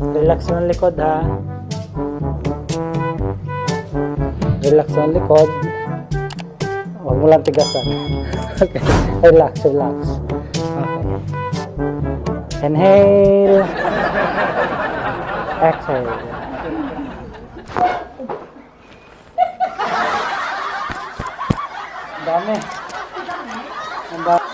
Relax mo ang likod ha. Relax mo ang likod. Huwag mo lang tigasan. Okay. Relax, relax. Okay. Inhale. Exhale. Ang dami. Ang dami.